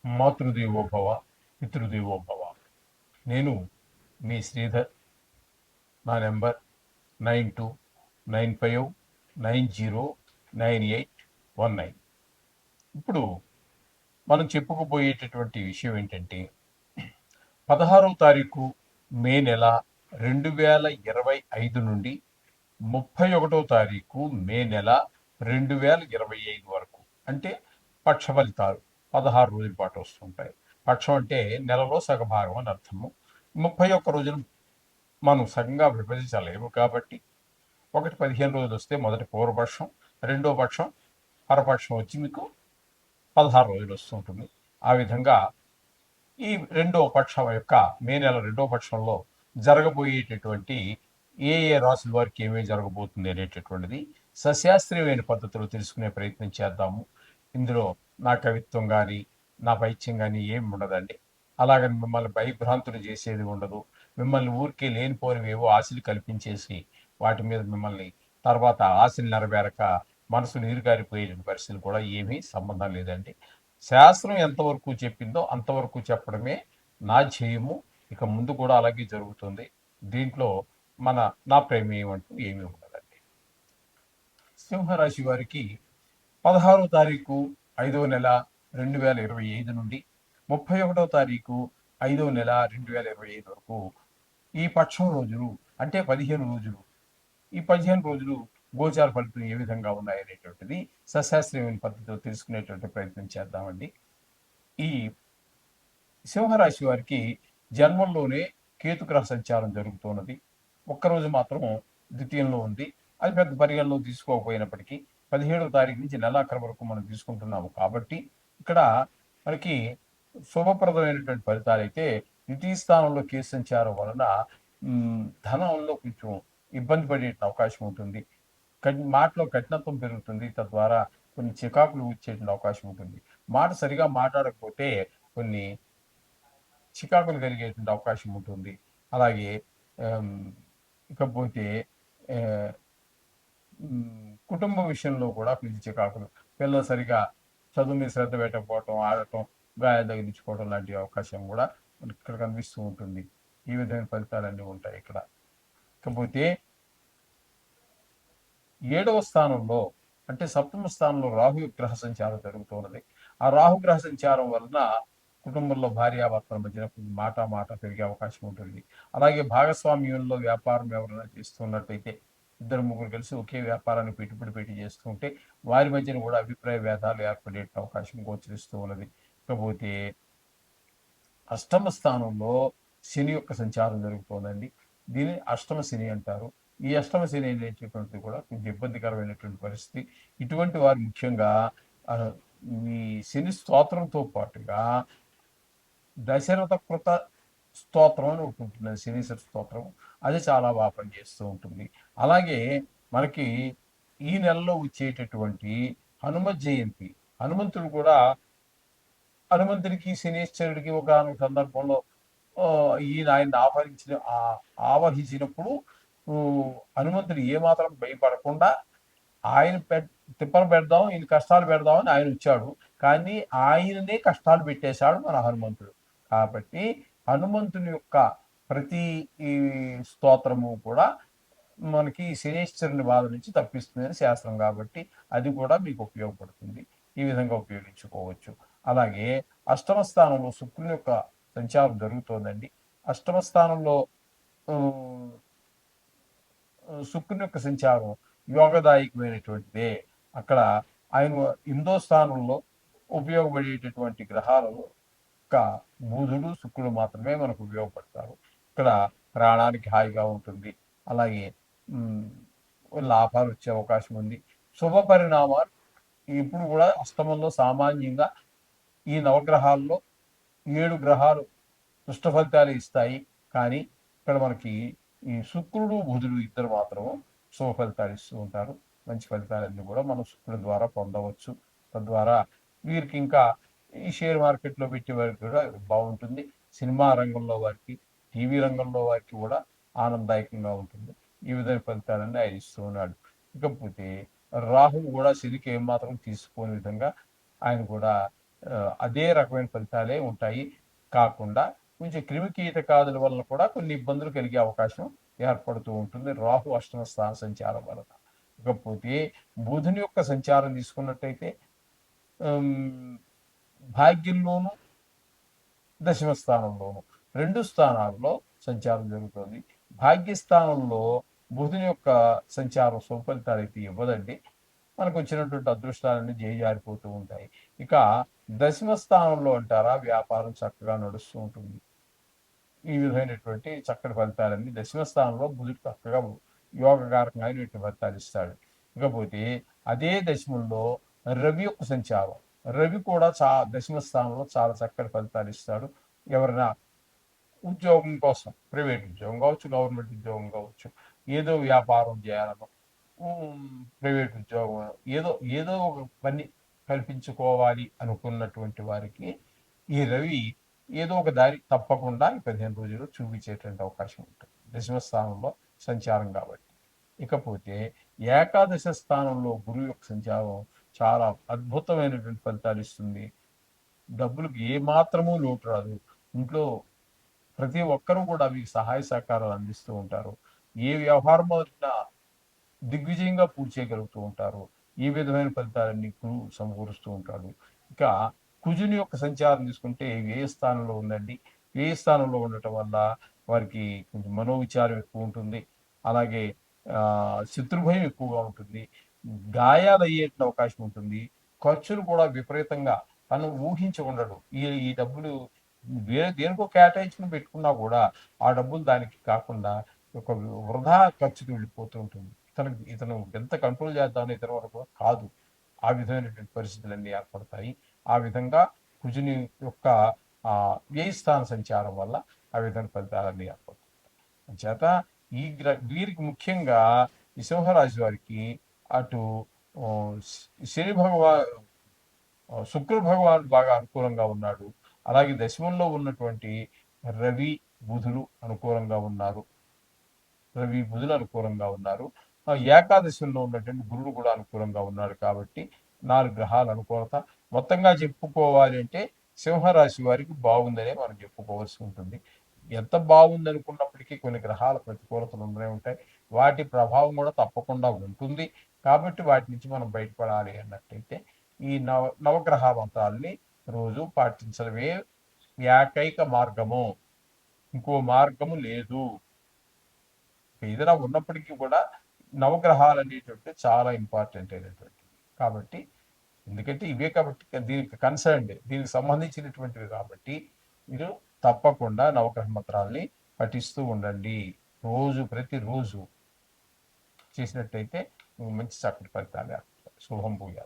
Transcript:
మాతృదేవోభవ, పితృదేవోభవ. నేను మీ శ్రీధర్. నా నెంబర్ 9295909819. ఇప్పుడు మనం చెప్పుకోబోయేటటువంటి విషయం ఏంటంటే, 16వ తారీఖు మే నెల 2025 నుండి 31వ తారీఖు మే నెల 2025 వరకు, అంటే పక్ష ఫలితాలు 16 రోజుల పాటు వస్తుంటాయి. పక్షం అంటే నెలలో సగభాగం అని అర్థము. 31 రోజులు మనం సగంగా విభజించలేము కాబట్టి, ఒకటి 15 రోజులు వస్తే మొదటి పూర్వపక్షం, రెండో పక్షం పరపక్షం వచ్చి మీకు 16 రోజులు వస్తుంటుంది. ఆ విధంగా ఈ రెండో పక్షం యొక్క మే నెల రెండో పక్షంలో జరగబోయేటటువంటి ఏ ఏ రాసుల వారికి ఏమేమి జరగబోతుంది అనేటటువంటిది సశాస్త్రీయమైన పద్ధతిలో తెలుసుకునే ప్రయత్నం చేద్దాము. ఇందులో నా కవిత్వం కానీ నా పైత్యం కానీ ఏమి ఉండదండి. అలాగని మిమ్మల్ని భయభ్రాంతులు చేసేది ఉండదు. మిమ్మల్ని ఊరికే లేనిపోనివేవో ఆశలు కల్పించేసి వాటి మీద మిమ్మల్ని తర్వాత ఆశలు నెరవేరక మనసు నీరుగారిపోయే పరిస్థితులు కూడా ఏమీ సంబంధం లేదండి. శాస్త్రం ఎంతవరకు చెప్పిందో అంతవరకు చెప్పడమే నా ధ్యేయము. ఇక ముందు కూడా అలాగే జరుగుతుంది. దీంట్లో నా ప్రమేయం అంటూ ఏమీ ఉండదండి. సింహరాశి వారికి 16వ తారీఖు 5వ నెల 2025 నుండి 31వ తారీఖు 5వ నెల 2025 వరకు ఈ పక్షం రోజులు, అంటే 15 రోజులు, ఈ 15 రోజులు గోచార ఫలితాలు ఏ విధంగా ఉన్నాయనేటువంటిది సశాస్త్రీయమైన పద్ధతిలో తెలుసుకునేటువంటి ప్రయత్నం చేద్దామండి. ఈ సింహరాశి వారికి జన్మంలోనే కేతుగ్రహ సంచారం జరుగుతున్నది. ఒక్కరోజు మాత్రం ద్వితీయంలో ఉంది. అది పెద్ద పరిగణలో తీసుకోకపోయినప్పటికీ 17వ తారీఖు నుంచి నెలాఖరు వరకు మనం తీసుకుంటున్నాము కాబట్టి, ఇక్కడ మనకి శుభప్రదమైనటువంటి ఫలితాలు అయితే, ద్వితీయ స్థానంలో కేతు సంచారం వలన ధనంలో కొంచెం ఇబ్బంది పడే అవకాశం ఉంటుంది. మాటలో కఠినత్వం పెరుగుతుంది. తద్వారా కొన్ని చికాకులు వచ్చేటువంటి అవకాశం ఉంటుంది. మాట సరిగా మాట్లాడకపోతే కొన్ని చికాకులు కలిగేటువంటి అవకాశం ఉంటుంది. అలాగే ఇకపోతే కుటుంబ విషయంలో కూడా కొంచెం చికాకులు, పిల్లలు సరిగా చదువు మీద శ్రద్ధ పెట్టకపోవటం, ఆడటం, గాయాలు తగిలించుకోవడం లాంటి అవకాశం కూడా మనకి ఇక్కడ కనిపిస్తూ ఉంటుంది. ఈ విధమైన ఫలితాలన్నీ ఉంటాయి ఇక్కడ. ఇకపోతే 7వ స్థానంలో, అంటే సప్తమ స్థానంలో రాహు గ్రహ సంచారం జరుగుతున్నది. ఆ రాహు గ్రహ సంచారం వలన కుటుంబంలో భార్యాభర్తల మధ్యన మాట పెరిగే అవకాశం ఉంటుంది. అలాగే భాగస్వామ్యంలో వ్యాపారం ఎవరైనా చేస్తున్నట్టయితే, ఇద్దరు ముగ్గురు కలిసి ఒకే వ్యాపారాన్ని పెట్టుబడి పెట్టి చేస్తుంటే వారి మధ్యన కూడా అభిప్రాయ భేదాలు ఏర్పడే అవకాశం గోచరిస్తూ ఉన్నది. ఇకపోతే అష్టమ స్థానంలో శని యొక్క సంచారం జరుగుతోందండి. దీన్ని అష్టమ శని అంటారు. ఈ అష్టమ శని అనేటటువంటిది కూడా కొంచెం ఇబ్బందికరమైనటువంటి పరిస్థితి. ఇటువంటి వారు ముఖ్యంగా ఈ శని స్తోత్రంతో పాటుగా దశరథ కృత స్తోత్రం అని ఒకటి ఉంటుంది, శనీశ్వర స్తోత్రం. అది చాలా బాగా పనిచేస్తూ ఉంటుంది. అలాగే మనకి ఈ నెలలో వచ్చేటటువంటి హనుమత్ జయంతి, హనుమంతుడు కూడా, హనుమంతుడికి శనీశ్వరుడికి ఒక సందర్భంలో ఈయన ఆయన ఆవహించినప్పుడు హనుమంతుడు ఏమాత్రం భయపడకుండా ఆయన తిప్పలు పెడదాం, ఈయన కష్టాలు పెడదామని ఆయన వచ్చాడు. కానీ ఆయననే కష్టాలు పెట్టేశాడు మన హనుమంతుడు. కాబట్టి హనుమంతుని యొక్క ప్రతి ఈ స్తోత్రము కూడా మనకి శనీశ్వరుని బాధ నుంచి తప్పిస్తుందని శాస్త్రం కాబట్టి అది కూడా మీకు ఉపయోగపడుతుంది. ఈ విధంగా ఉపయోగించుకోవచ్చు. అలాగే అష్టమ స్థానంలో శుక్రుని యొక్క సంచారం జరుగుతోందండి. అష్టమ స్థానంలో శుక్రుని యొక్క సంచారం యోగదాయకమైనటువంటిదే. అక్కడ ఆయన 8వ స్థానంలో ఉపయోగపడేటటువంటి గ్రహాలలో బుధుడు, శుక్రుడు మాత్రమే మనకు ఉపయోగపడతారు. ఇక్కడ ప్రాణానికి హాయిగా ఉంటుంది. అలాగే లాభాలు వచ్చే అవకాశం ఉంది. శుభ పరిణామాలు ఇప్పుడు కూడా అష్టమంలో సామాన్యంగా ఈ నవగ్రహాల్లో 7 గ్రహాలు దుష్ట ఫలితాలు ఇస్తాయి. కానీ ఇక్కడ మనకి ఈ శుక్రుడు, బుధుడు ఇద్దరు మాత్రం శుభ ఫలితాలు ఇస్తూ ఉంటారు. మంచి ఫలితాలన్నీ కూడా మనం శుక్రుడి ద్వారా పొందవచ్చు. తద్వారా వీరికి ఇంకా ఈ షేర్ మార్కెట్లో పెట్టే వారికి కూడా బాగుంటుంది. సినిమా రంగంలో వారికి, టీవీ రంగంలో వారికి కూడా ఆనందదాయకంగా ఉంటుంది. ఈ విధమైన ఫలితాలన్నీ ఆయన ఇస్తూ ఉన్నాడు. ఇకపోతే రాహు కూడా శనికి ఏమాత్రం తీసుకోని విధంగా ఆయన కూడా అదే రకమైన ఫలితాలే ఉంటాయి. కాకుండా కొంచెం క్రిమి కీటకాదుల వలన కూడా కొన్ని ఇబ్బందులు కలిగే అవకాశం ఏర్పడుతూ ఉంటుంది రాహు అష్టమ స్థాన సంచారం వలన. ఇకపోతే బుధుని యొక్క సంచారం తీసుకున్నట్టయితే ఆమ్, భాగ్యంలోను దశమ స్థానంలోను 2 స్థానాల్లో సంచారం జరుగుతుంది. భాగ్యస్థానంలో బుధుని యొక్క సంచారం సుఫలితాలు అయితే ఇవ్వదండి. మనకు వచ్చినటువంటి అదృష్టాలన్నీ చేజారిపోతూ ఉంటాయి. ఇక దశమ స్థానంలో అంటారా వ్యాపారం చక్కగా నడుస్తూ ఉంటుంది. ఈ విధమైనటువంటి చక్కటి ఫలితాలన్నీ దశమ స్థానంలో బుధుడు చక్కగా యోగకారకంగా వీటిని ఫలితాలు ఇస్తాడు. ఇకపోతే అదే దశమంలో రవి యొక్క సంచారం. రవి కూడా దశమ స్థానంలో చాలా చక్కటి ఫలితాలు ఇస్తాడు. ఎవరైనా ఉద్యోగం కోసం ప్రైవేట్ ఉద్యోగం కావచ్చు, గవర్నమెంట్ ఉద్యోగం కావచ్చు, ఏదో వ్యాపారం చేయాలనో, ప్రైవేట్ ఉద్యోగం, ఏదో ఏదో ఒక పని కల్పించుకోవాలి అనుకున్నటువంటి వారికి ఈ రవి ఏదో ఒక దారి తప్పకుండా ఈ 15 రోజులు చూపించేటువంటి అవకాశం ఉంటుంది దశమ స్థానంలో సంచారం కాబట్టి. ఇకపోతే ఏకాదశ స్థానంలో గురువు యొక్క సంచారం చాలా అద్భుతమైనటువంటి ఫలితాలు ఇస్తుంది. డబ్బులకు ఏ మాత్రమూ లోటు రాదు. ఇంట్లో ప్రతి ఒక్కరూ కూడా మీకు సహాయ సహకారాలు అందిస్తూ ఉంటారు. ఏ వ్యవహారం మొదటినా దిగ్విజయంగా పూర్తి చేయగలుగుతూ ఉంటారు. ఈ విధమైన ఫలితాలన్నీ గురువు సమకూరుస్తూ ఉంటాడు. ఇక కుజుని యొక్క సంచారం తీసుకుంటే వ్యయ స్థానంలో ఉందండి. వ్యయ స్థానంలో ఉండటం వల్ల వారికి కొంచెం మనోవిచారం ఎక్కువ ఉంటుంది. అలాగే శత్రుభయం ఎక్కువగా ఉంటుంది. గాయాలు అయ్యేట అవకాశం ఉంటుంది. ఖర్చులు కూడా విపరీతంగా తను ఊహించి ఉండడు. ఈ డబ్బులు వేరే దేనికో కేటాయించుకుని పెట్టుకున్నా కూడా ఆ డబ్బులు దానికి కాకుండా ఒక వృధా ఖర్చుకి వెళ్ళిపోతూ ఉంటుంది. ఇతను ఎంత కంట్రోల్ చేద్దామని ఇతని వరకు కాదు. ఆ విధమైనటువంటి పరిస్థితులన్నీ ఏర్పడతాయి. ఆ విధంగా కుజుని యొక్క వ్యయస్థాన సంచారం వల్ల ఆ విధమైన ఫలితాలన్నీ ఏర్పడతాయి. చేత వీరికి ముఖ్యంగా ఈ సింహరాశి వారికి అటు శని శుక్ర భగవానుడు బాగా అనుకూలంగా ఉన్నాడు. అలాగే దశమంలో ఉన్నటువంటి రవి బుధులు అనుకూలంగా ఉన్నారు. రవి బుధులు అనుకూలంగా ఉన్నారు. ఏకాదశంలో ఉన్నటువంటి గురుడు కూడా అనుకూలంగా ఉన్నాడు. కాబట్టి 4 గ్రహాల అనుకూలత మొత్తంగా చెప్పుకోవాలి అంటే సింహరాశి వారికి బాగుందనే మనం చెప్పుకోవాల్సి ఉంటుంది. ఎంత బాగుంది అనుకున్నప్పటికీ కొన్ని గ్రహాల ప్రతికూలతలు ఉంటూనే ఉంటాయి. వాటి ప్రభావం కూడా తప్పకుండా ఉంటుంది. కాబట్టి వాటి నుంచి మనం బయటపడాలి అన్నట్టయితే ఈ నవగ్రహ మంత్రాల్ని రోజు పాటించడమే ఏకైక మార్గము. ఇంకో మార్గము లేదు. ఏదైనా ఉన్నప్పటికీ కూడా నవగ్రహాలు అనేటువంటి చాలా ఇంపార్టెంట్ అయినటువంటివి. కాబట్టి ఎందుకంటే ఇవే కాబట్టి దీనికి కన్సర్న్డ్ దీనికి సంబంధించినటువంటివి కాబట్టి మీరు తప్పకుండా నవగ్రహ మంత్రాల్ని పఠిస్తూ ఉండండి. ప్రతిరోజు చేసినట్టయితే మంచి చక్కటి ఫలితాలు ఏర్పడతాయి. శుభం భూయాలు.